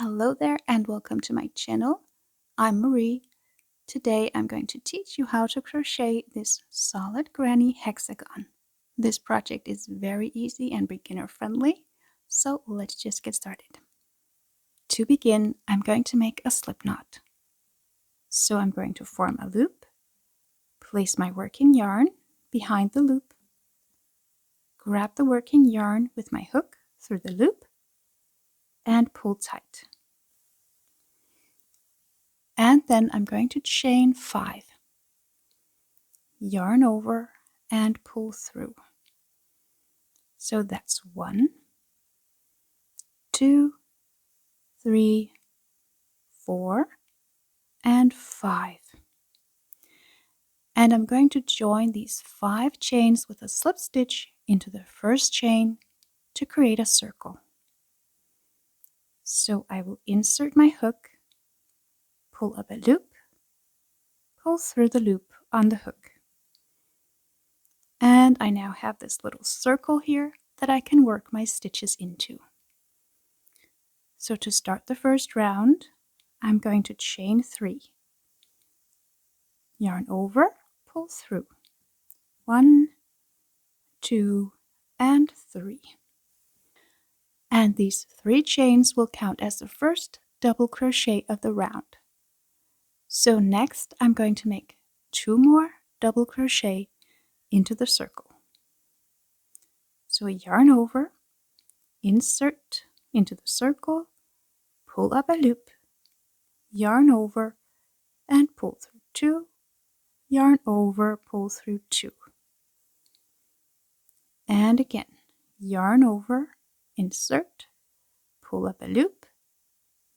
Hello there and welcome to my channel. I'm Marie. Today I'm going to teach you how to crochet this solid granny hexagon. This project is very easy and beginner friendly, so let's just get started. To begin, I'm going to make a slip knot. So I'm going to form a loop, place my working yarn behind the loop, grab the working yarn with my hook through the loop, and pull tight. And then I'm going to chain 5. Yarn over and pull through. So that's 1, 2, 3, 4, and 5. And I'm going to join these 5 chains with a slip stitch into the first chain to create a circle. So I will insert my hook, pull up a loop, pull through the loop on the hook. And I now have this little circle here that I can work my stitches into. So to start the first round, I'm going to chain 3. Yarn over, pull through. 1, 2, and 3. And these 3 chains will count as the first double crochet of the round. So next I'm going to make 2 more double crochet into the circle. So yarn over, insert into the circle, pull up a loop, yarn over, and pull through 2, yarn over, pull through 2. And again, yarn over, insert, pull up a loop,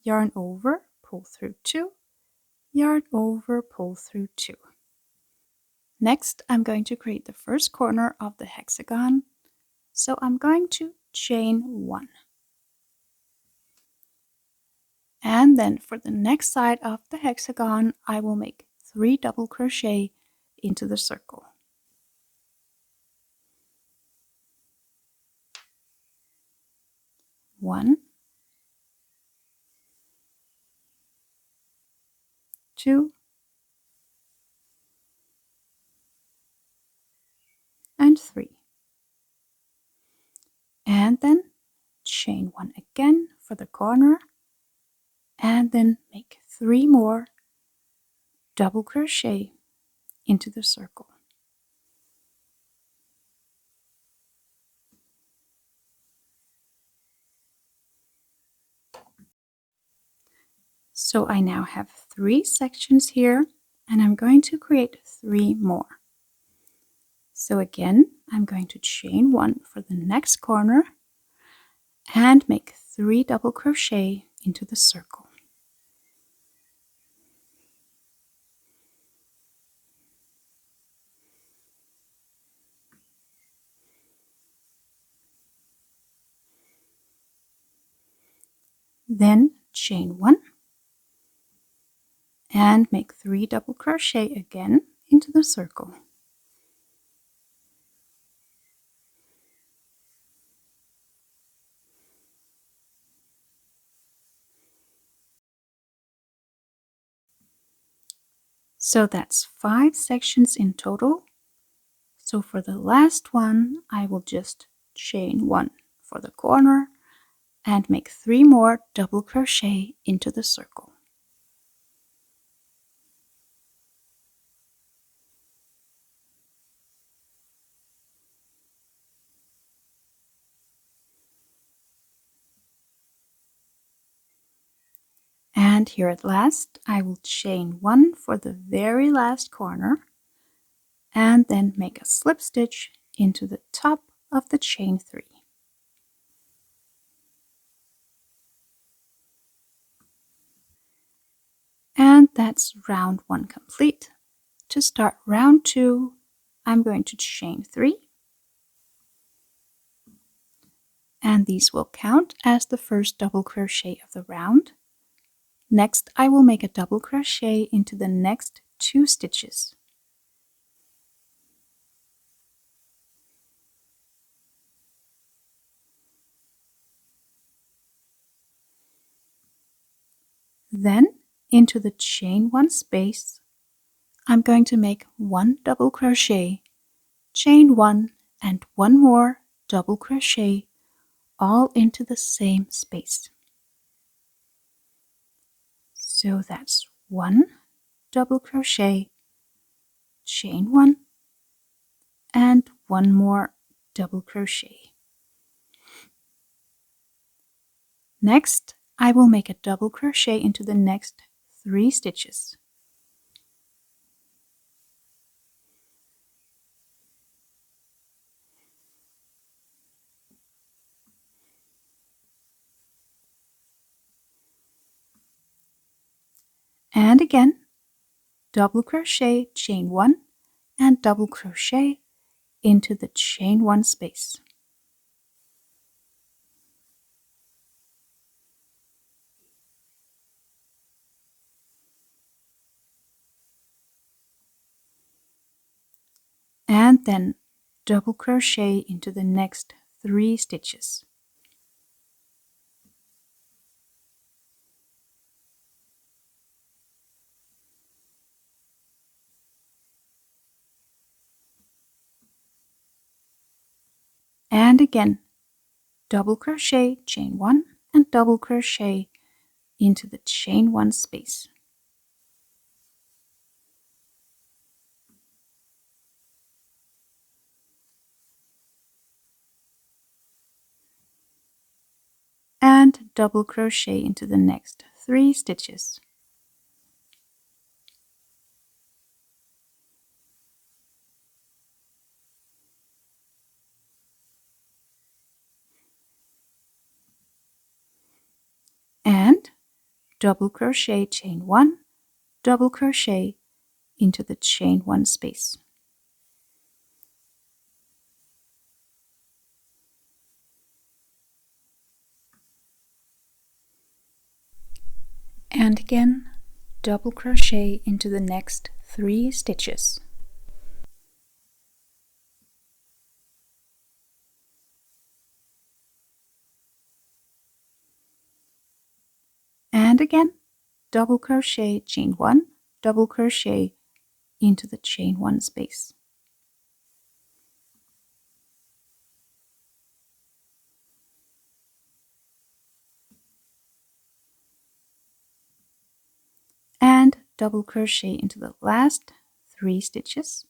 yarn over, pull through 2, yarn over, pull through 2. Next, I'm going to create the first corner of the hexagon, so I'm going to chain 1. And then for the next side of the hexagon, I will make 3 double crochet into the circle. 1, 2, and 3. And then chain 1 again for the corner, and then make 3 more double crochet into the circle. So I now have 3 sections here, and I'm going to create 3 more. So again, I'm going to chain 1 for the next corner and make 3 double crochet into the circle. Then chain 1 and make 3 double crochet again into the circle. So that's 5 sections in total. So for the last one, I will just chain 1 for the corner and make 3 more double crochet into the circle. And here at last, I will chain 1 for the very last corner and then make a slip stitch into the top of the chain 3. And that's round 1 complete. To start round 2, I'm going to chain 3. And these will count as the first double crochet of the round. Next, I will make a double crochet into the next 2 stitches. Then into the chain 1 space, I'm going to make 1 double crochet, chain 1 and 1 more double crochet, all into the same space. So that's 1 double crochet, chain 1 and 1 more double crochet. Next, I will make a double crochet into the next 3 stitches. And again, double crochet, chain 1 and double crochet into the chain 1 space. And then double crochet into the next 3 stitches. And again, double crochet, chain 1 and double crochet into the chain 1 space. And double crochet into the next 3 stitches. And double crochet, chain 1, double crochet into the chain 1 space. And again, double crochet into the next 3 stitches. And again, double crochet, chain 1, double crochet into the chain 1 space. And double crochet into the last 3 stitches.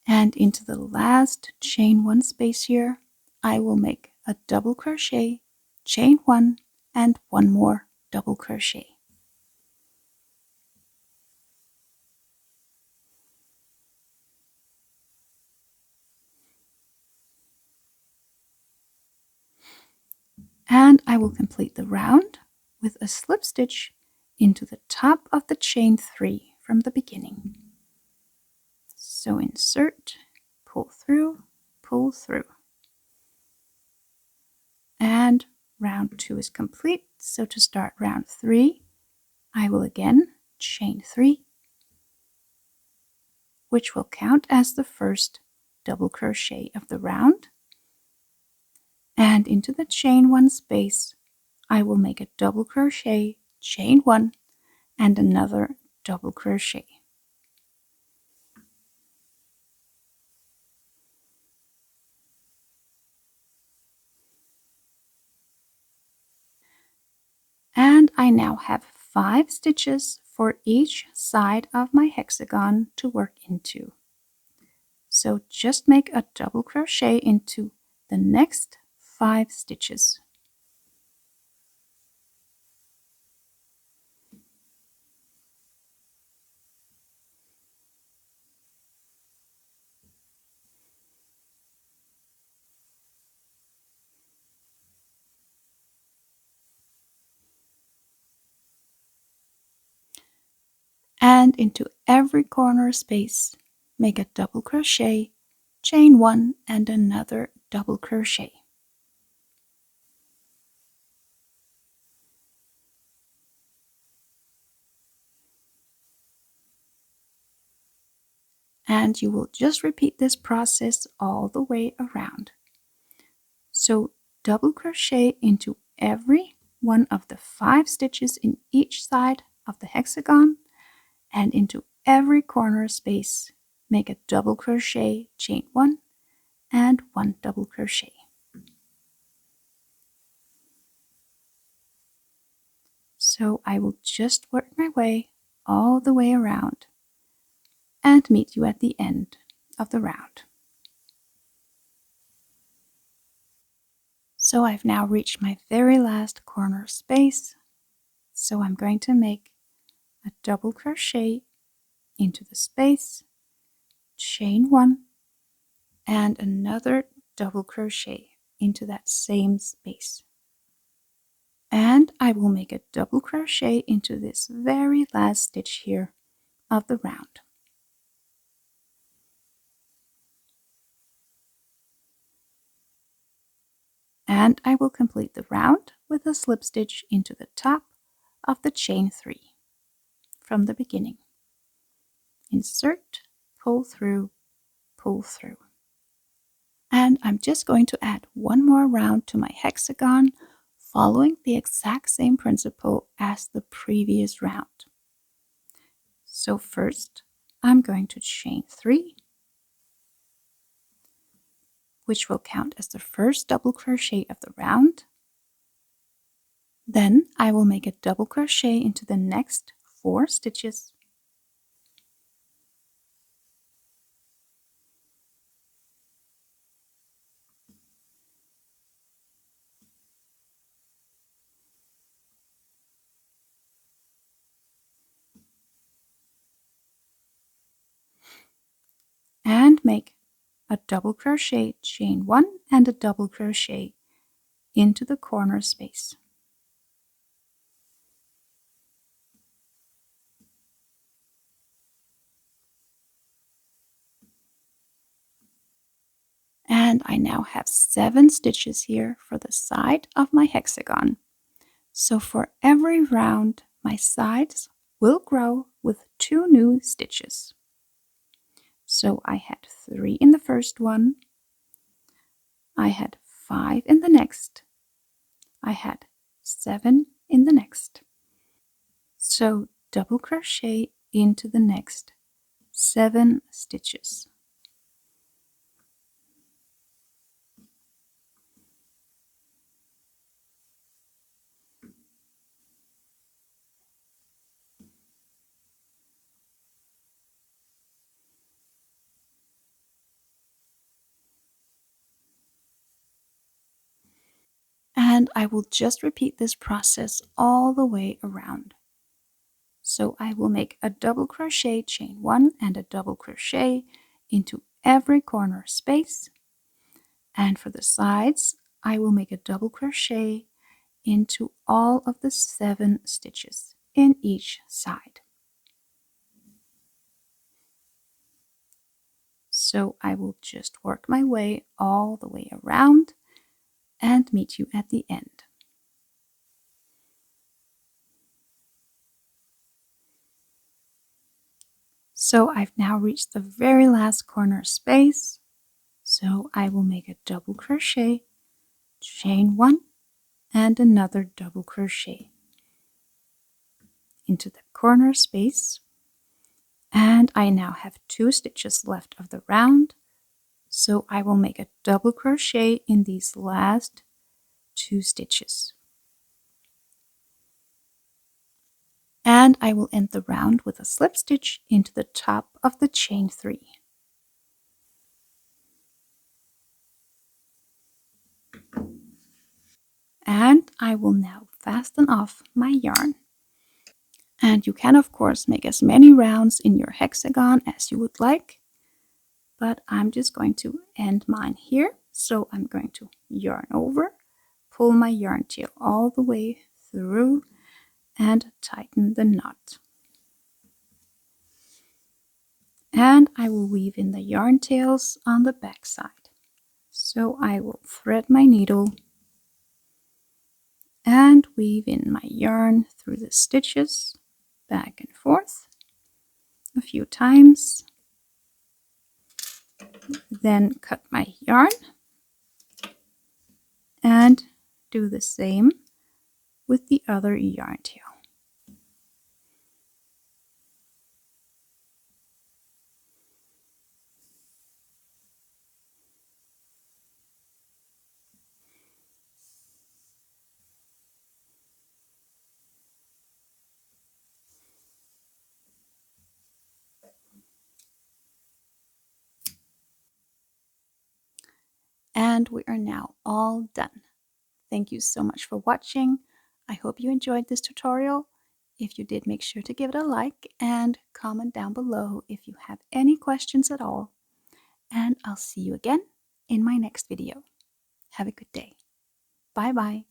And into the last chain 1 space here, I will make a double crochet, chain 1 and 1 more double crochet. And I will complete the round with a slip stitch into the top of the chain 3 from the beginning. So insert, pull through, and round 2 is complete. So to start round 3, I will again chain 3, which will count as the first double crochet of the round. And into the chain 1 space, I will make a double crochet, chain 1 and another double crochet. And I now have 5 stitches for each side of my hexagon to work into. So just make a double crochet into the next 5 stitches. And into every corner space, make a double crochet, chain 1 and another double crochet. And you will just repeat this process all the way around. So double crochet into every one of the 5 stitches in each side of the hexagon, and into every corner space make a double crochet, chain 1 and 1 double crochet. So I will just work my way all the way around and meet you at the end of the round. So I've now reached my very last corner space, so I'm going to make a double crochet into the space, chain 1 and another double crochet into that same space. And I will make a double crochet into this very last stitch here of the round. And I will complete the round with a slip stitch into the top of the chain 3 from the beginning. Insert, pull through, pull through. And I'm just going to add one more round to my hexagon, following the exact same principle as the previous round. So first, I'm going to chain 3, which will count as the first double crochet of the round. Then I will make a double crochet into the next 4 stitches. And make a double crochet, chain 1 and a double crochet into the corner space. And I now have 7 stitches here for the side of my hexagon. So for every round, my sides will grow with 2 new stitches. So I had 3 in the first one, I had 5 in the next, I had 7 in the next. So double crochet into the next 7 stitches. And I will just repeat this process all the way around. So I will make a double crochet, chain 1 and a double crochet into every corner space. And for the sides, I will make a double crochet into all of the 7 stitches in each side. So I will just work my way all the way around and meet you at the end. So I've now reached the very last corner space. So I will make a double crochet, chain 1 and another double crochet into the corner space. And I now have 2 stitches left of the round. So I will make a double crochet in these last 2 stitches. And I will end the round with a slip stitch into the top of the chain 3. And I will now fasten off my yarn. And you can of course make as many rounds in your hexagon as you would like, but I'm just going to end mine here. So I'm going to yarn over, pull my yarn tail all the way through and tighten the knot. And I will weave in the yarn tails on the back side. So I will thread my needle and weave in my yarn through the stitches back and forth a few times. Then cut my yarn and do the same with the other yarn tail. And we are now all done. Thank you so much for watching. I hope you enjoyed this tutorial. If you did, make sure to give it a like and comment down below if you have any questions at all. And I'll see you again in my next video. Have a good day. Bye bye.